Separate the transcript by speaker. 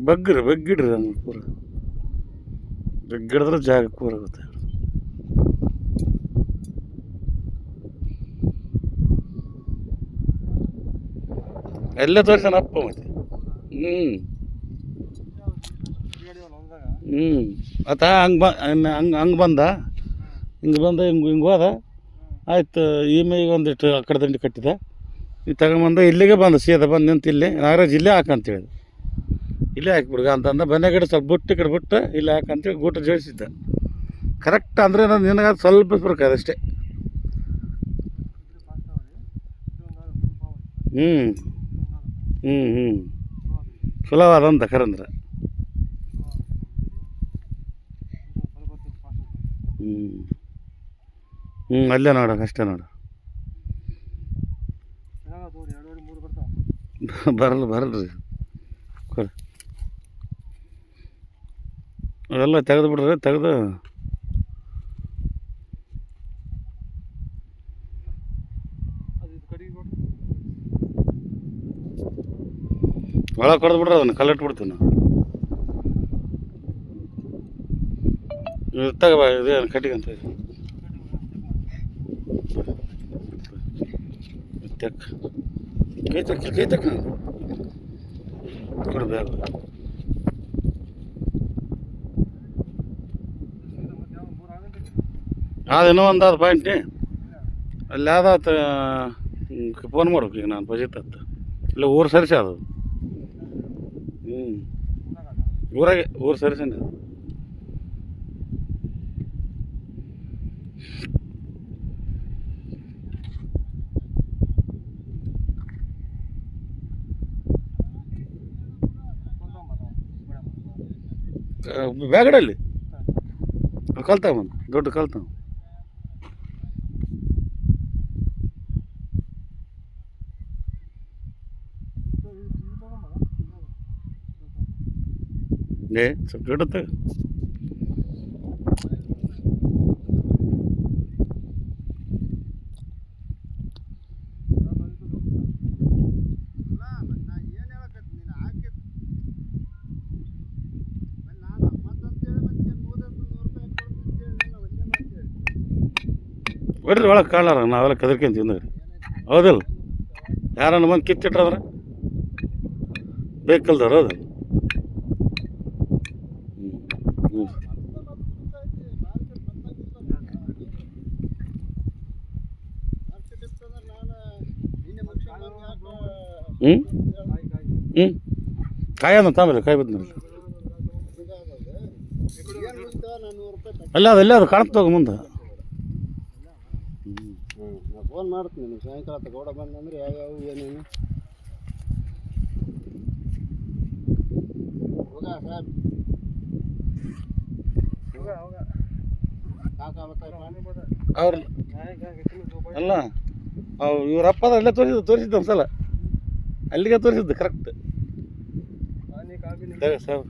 Speaker 1: ಬಗ್ಗಿಡ್ರಿ ನಮ್ಗೆ ಪೂರ ಬಗ್ಗಿಡಿದ್ರೆ ಜಾಗ ಪೂರ ಗೊತ್ತೆ. ಎಲ್ಲ ತೋರ್ಸನಪ್ಪ ಮತ್ತೆ. ಆತ ಹಂಗೆ ಬಂದ ಹಿಂಗೆ ಹೋದ. ಆಯ್ತು ಈಗ ಒಂದಿಷ್ಟು ಆ ಕಡೆ ದಂಡಿ ಕಟ್ಟಿದ. ಈಗ ತಗೊಂಬಂದ ಇಲ್ಲಿಗೆ ಬಂದ ಸೀದಾ ಬಂದು ನಿಂತು ಇಲ್ಲಿ ನಾಗರಾಜ್ ಇಲ್ಲೇ ಹಾಕಂತೇಳಿ ಇಲ್ಲೇ ಹಾಕಿಬಿಡ್ಗ ಅಂತಂದ. ಬನ್ನಿ ಗಿಡ ಸ್ವಲ್ಪ ಬಿಟ್ಟು ಈ ಕಡೆ ಬಿಟ್ಟು ಇಲ್ಲೇ ಹಾಕಂತೇಳಿ ಗೂಟ ಜೋಡಿಸಿದ್ದ. ಕರೆಕ್ಟ್ ಅಂದರೆ ನಾನು ನಿನಗೆ ಸ್ವಲ್ಪ ಬರ್ಕಾದ ಅಷ್ಟೇ. ಚಲೋ ಅದಂತ ಖರಂದ್ರೆ. ಅಲ್ಲೇ ನೋಡೋಕೆ ಅಷ್ಟೇ ನೋಡು. ಬರಲ್ರಿ ಅವೆಲ್ಲ ತೆಗೆದು ಬಿಡ್ರಿ. ತೆಗೆದು ಒಳಗೆ ಕೊಡ್ದು ಬಿಡ್ರಿ. ಅದನ್ನು ಕಲ್ಲಿಟ್ಟು ಬಿಡ್ತೀವಿ ನಾವು. ತಗೋ ಇದೇನು ಕಟ್ಟಿಗೆ ಅಂತ ಕೈ ತಕ್ಕ ಕೊಡ್ಬೇಕು. ಅದೇನೋ ಒಂದು ಅದು ಪಾಯಿಂಟ್ ಅಲ್ಲಿ ಆದಾತ ಫೋನ್ ಮಾಡ್ಬೇಕು. ಈಗ ನಾನು ಬಜೆಟ್ ಅಂತ ಇಲ್ಲ ಊರು ಸರಿಸಿ ಅದು. ಊರಾಗೆ ಊರು ಸರಿಸೇನೆ ಅದು. ಬ್ಯಾಗಡಲ್ಲಿ ಕಲ್ತಾವ ಒಂದು ದೊಡ್ಡ ಕಲ್ತಾವ. ಸ್ವಲ್ಪ ದೊಡ್ಡತ್ತೆ. ಬಿಡ್ರಿ ಒಳಗೆ ಕಾಣಾರ ನಾವೆಲ್ಲ ಕದರ್ಕೊಂತೀವಿ ಹಿಂದೆ. ಹೌದಿಲ್ಲ? ಯಾರನ್ನ ಬಂದು ಕಿತ್ತಿಟ್ರಂದ್ರೆ ಬೇಕಲ್ದವ್ರು. ಹೌದು. ಕಾಯನ್ನ ತಾಂಬ್ರಿ ಕಾಯಿ ಬದ್ನಲ್ಲಿ ಅಲ್ಲ ಅದು ಕಾಣ್ತ ಹೋಗ ಮುಂದೆ. ಫೋನ್ ಮಾಡ್ತೀನಿ ನೀವು ಸಾಯಂಕಾಲ ತಗೋಡ ಬಂದಂದ್ರೆ ಯಾವ್ಯಾವ ಏನೇನು ಅವ್ರ ಅಲ್ಲ ಇವ್ರಪ್ಪದ ಅಲ್ಲೇ ತೋರಿಸಿದ್ದು ಒಂದ್ಸಲ ಅಲ್ಲಿಗೆ ತೋರಿಸಿದ್ದು ಕರೆಕ್ಟ್. ಸರ್